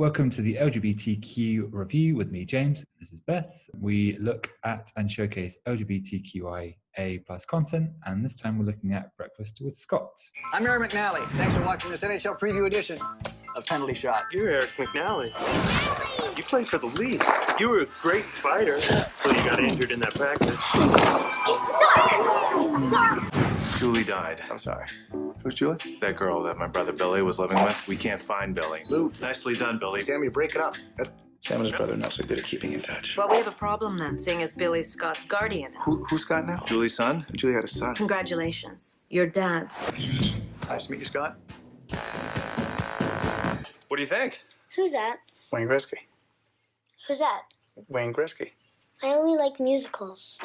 Welcome to the LGBTQ review with me, James. This is Beth. We look at and showcase LGBTQIA plus content, and this time we're looking at Breakfast with Scott. I'm Eric McNally. Thanks for watching this NHL preview edition of Penalty Shot. You're Eric McNally. You played for the Leafs. You were a great fighter until you got injured in that practice. You suck! Julie died. I'm sorry. Who's Julie? That girl that my brother Billy was living with. We can't find Billy. Lou. Nicely done, Billy. Sammy, break it up. Sam and his brother are not so good at keeping in touch. Well, we have a problem then, seeing as Billy's Scott's guardian. Who's Scott now? Julie's son? Julie had a son. Congratulations. Your dad's. Nice to meet you, Scott. What do you think? Who's that? Wayne Gretzky. Who's that? Wayne Gretzky. I only like musicals.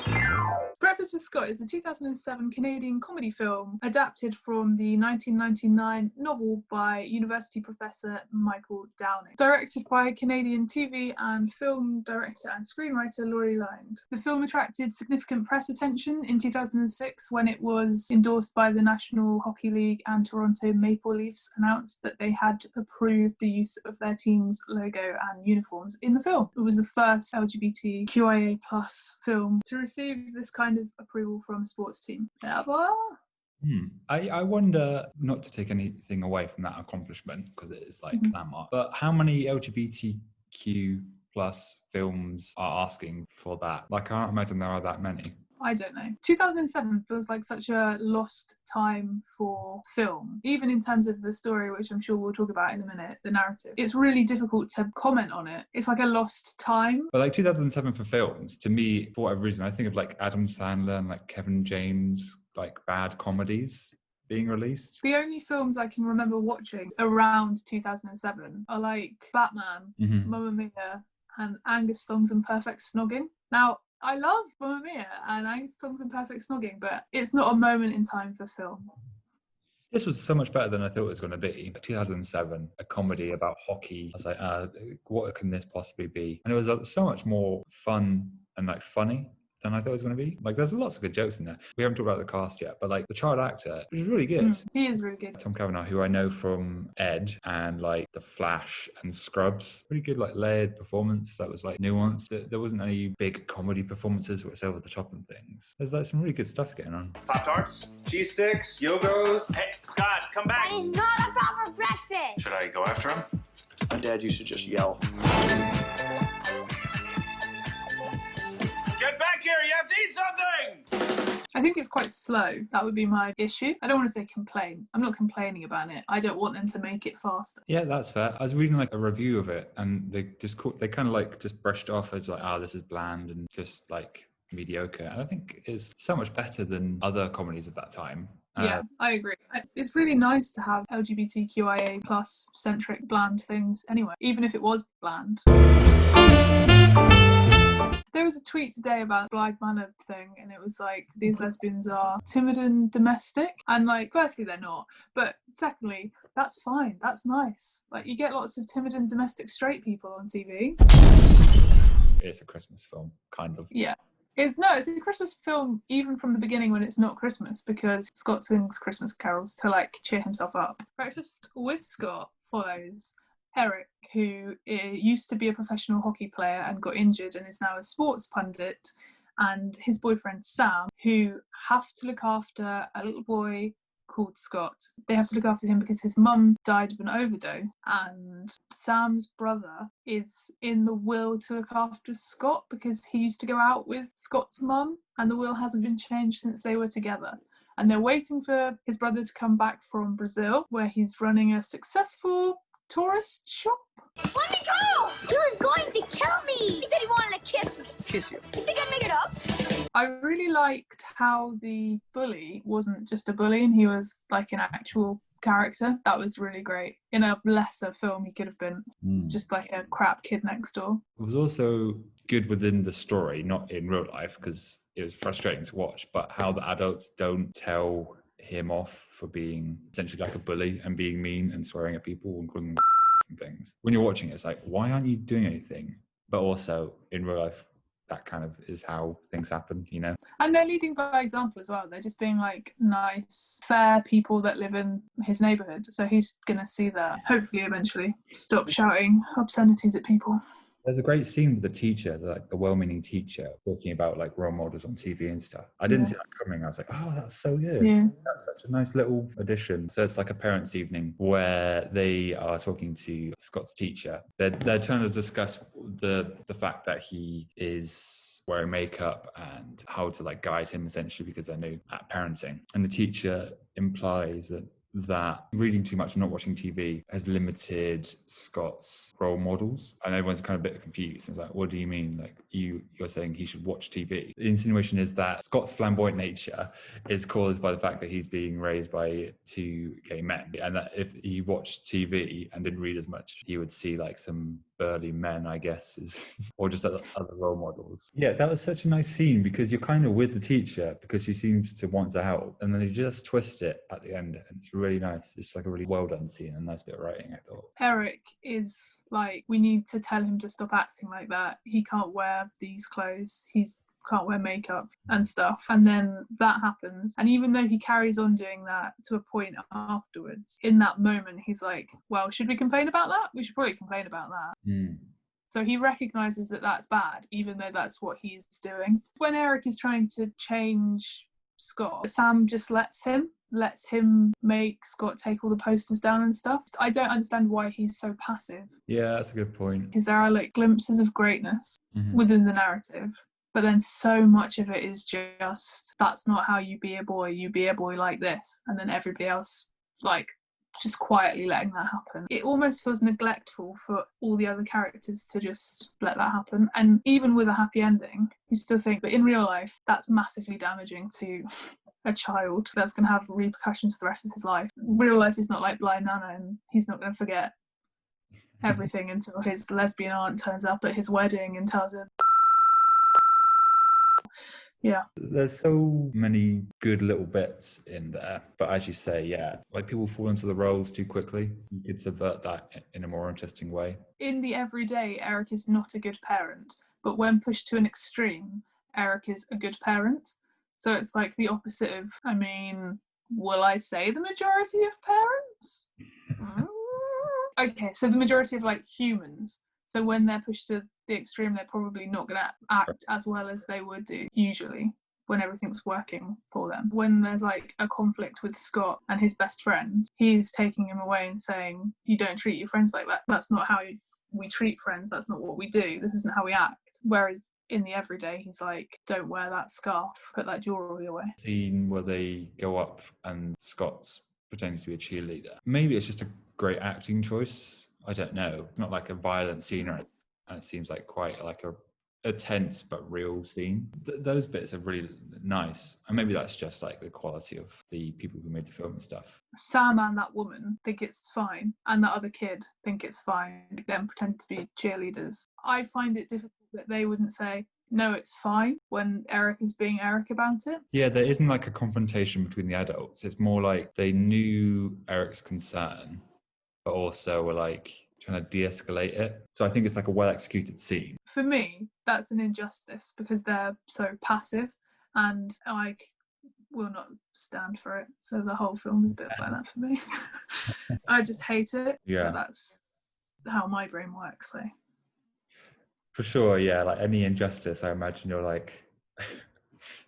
Breakfast with Scott is a 2007 Canadian comedy film adapted from the 1999 novel by university professor Michael Downing. Directed by Canadian TV and film director and screenwriter Laurie Lynd. The film attracted significant press attention in 2006 when it was endorsed by the National Hockey League, and Toronto Maple Leafs announced that they had approved the use of their team's logo and uniforms in the film. It was the first LGBTQIA+ film to receive this kind of approval from a sports team ever. I wonder, not to take anything away from that accomplishment, because it is like landmark, but how many LGBTQ plus films are asking for that? Like, I can't imagine there are that many. I don't know. 2007 feels like such a lost time for film, even in terms of the story, which I'm sure we'll talk about in a minute, the narrative. It's really difficult to comment on it. It's like a lost time. But like 2007 for films, to me, for whatever reason, I think of like Adam Sandler and like Kevin James, like bad comedies being released. The only films I can remember watching around 2007 are like Batman, Mamma Mia, and Angus Thongs and Perfect Snogging. Now, I love Mamma Mia and Angus Thongs and Perfect Snogging, but it's not a moment in time for film. This was so much better than I thought it was going to be. 2007, a comedy about hockey. I was like, what can this possibly be? And it was so much more fun and like funny than I thought it was going to be. Like, there's lots of good jokes in there. We haven't talked about the cast yet, but like the child actor is really good. He is really good. Tom Cavanagh, who I know from Edge and like The Flash and Scrubs. Really good, like layered performance that was like nuanced. There wasn't any big comedy performances which over the top and things. There's like some really good stuff going on. Pop-Tarts, cheese sticks, Yogos. Hey, Scott, come back. That is not a proper breakfast! Should I go after him? My dad used to just yell. Get back here, you have to eat something! I think it's quite slow. That would be my issue. I don't want to say complain. I'm not complaining about it. I don't want them to make it faster. Yeah, that's fair. I was reading like a review of it, and they kind of like just brushed off as like, this is bland and just like mediocre. And I think it's so much better than other comedies of that time. Yeah, I agree. It's really nice to have LGBTQIA plus centric bland things anyway, even if it was bland. There was a tweet today about Blythe Manor thing, and it was like, these lesbians are timid and domestic. And like, firstly, they're not. But secondly, that's fine. That's nice. Like, you get lots of timid and domestic straight people on TV. It's a Christmas film, kind of. Yeah. It's a Christmas film even from the beginning when it's not Christmas, because Scott sings Christmas carols to like cheer himself up. Breakfast with Scott follows Eric, who used to be a professional hockey player and got injured and is now a sports pundit, and his boyfriend Sam, who have to look after a little boy called Scott. They have to look after him because his mum died of an overdose, and Sam's brother is in the will to look after Scott because he used to go out with Scott's mum, and the will hasn't been changed since they were together. And they're waiting for his brother to come back from Brazil, where he's running a successful tourist shop. Let me go! He was going to kill me! He said he wanted to kiss me. Kiss you. You think I'd make it up? I really liked how the bully wasn't just a bully and he was like an actual character. That was really great. In a lesser film, he could have been just like a crap kid next door. It was also good within the story, not in real life, because it was frustrating to watch, but how the adults don't tell him off for being essentially like a bully and being mean and swearing at people and calling them and things. When you're watching it, it's like, why aren't you doing anything? But also in real life, that kind of is how things happen, you know? And they're leading by example as well. They're just being like nice, fair people that live in his neighbourhood. So he's going to see that, hopefully eventually stop shouting obscenities at people. There's a great scene with the teacher, like the well-meaning teacher, talking about like role models on TV and stuff. I didn't see that coming. I was like, oh, that's so good. Yeah. That's such a nice little addition. So it's like a parents' evening where they are talking to Scott's teacher. They're trying to discuss the fact that he is wearing makeup and how to like guide him essentially because they're new at parenting. And the teacher implies that reading too much and not watching TV has limited Scott's role models. And everyone's kind of a bit confused. It's like, what do you mean? Like you're saying he should watch TV. The insinuation is that Scott's flamboyant nature is caused by the fact that he's being raised by two gay men. And that if he watched TV and didn't read as much, he would see like some burly men, I guess, or just other role models. Yeah, that was such a nice scene because you're kind of with the teacher because she seems to want to help. And then they just twist it at the end. And it's really nice. It's like a really well done scene and a nice bit of writing, I thought. Eric is like, we need to tell him to stop acting like that. He can't wear these clothes. Can't wear makeup and stuff. And then that happens. And even though he carries on doing that to a point afterwards, in that moment, he's like, well, should we complain about that? We should probably complain about that. Mm. So he recognises that that's bad, even though that's what he's doing. When Eric is trying to change Scott, Sam just lets him make Scott take all the posters down and stuff. I don't understand why he's so passive. Yeah, that's a good point. Because there are like glimpses of greatness within the narrative. But then so much of it is just, that's not how you be a boy like this. And then everybody else, like, just quietly letting that happen. It almost feels neglectful for all the other characters to just let that happen. And even with a happy ending, you still think, but in real life, that's massively damaging to a child. That's going to have repercussions for the rest of his life. Real life is not like Blind Nana, and he's not going to forget everything until his lesbian aunt turns up at his wedding and tells him. Yeah. There's so many good little bits in there. But as you say, yeah, like people fall into the roles too quickly. You could subvert that in a more interesting way. In the everyday, Eric is not a good parent. But when pushed to an extreme, Eric is a good parent. So it's like the opposite of, I mean, will I say the majority of parents? Okay, so the majority of like humans. So when they're pushed to the extreme, they're probably not going to act as well as they would do usually when everything's working for them. When there's like a conflict with Scott and his best friend, he's taking him away and saying, you don't treat your friends like that. That's not how we treat friends. That's not what we do. This isn't how we act. Whereas in the everyday, he's like, don't wear that scarf, put that jewelry away. Scene where they go up and Scott's pretending to be a cheerleader. Maybe it's just a great acting choice. I don't know. It's not like a violent scene, and it seems like quite like a tense but real scene. Those bits are really nice, and maybe that's just like the quality of the people who made the film and stuff. Sam and that woman think it's fine, and that other kid think it's fine. Them pretend to be cheerleaders. I find it difficult that they wouldn't say, no, it's fine, when Eric is being Eric about it. Yeah, there isn't like a confrontation between the adults. It's more like they knew Eric's concern, but also were like trying to de-escalate it. So I think it's like a well-executed scene. For me, that's an injustice because they're so passive, and I will not stand for it. So the whole film is a bit like that for me. I just hate it. Yeah. But that's how my brain works. So. For sure, yeah. Like any injustice, I imagine you're like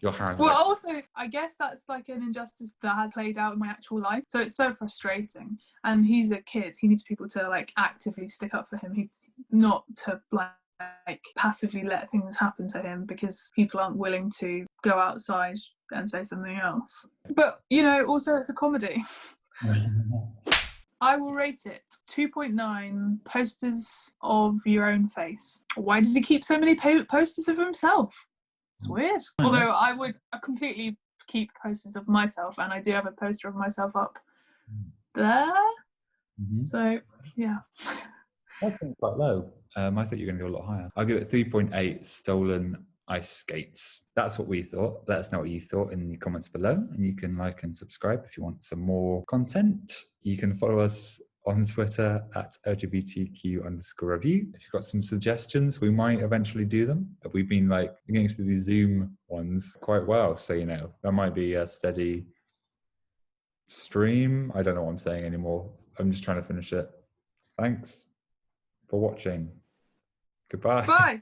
your hands. Well, also, I guess that's like an injustice that has played out in my actual life. So it's so frustrating. And he's a kid. He needs people to like actively stick up for him. Not to like passively let things happen to him because people aren't willing to go outside and say something else. But, you know, also it's a comedy. I will rate it 2.9 posters of your own face. Why did he keep so many posters of himself? It's weird. Although I would completely keep posters of myself, and I do have a poster of myself up there. Mm-hmm. So, yeah. That seems quite low. I thought you were going to go a lot higher. I'll give it 3.8 stolen ice skates. That's what we thought. Let us know what you thought in the comments below, and you can like and subscribe if you want some more content. You can follow us on Twitter at LGBTQ_review. If you've got some suggestions, we might eventually do them. We've been like getting through these Zoom ones quite well. So, you know, that might be a steady stream. I don't know what I'm saying anymore. I'm just trying to finish it. Thanks for watching. Goodbye. Bye.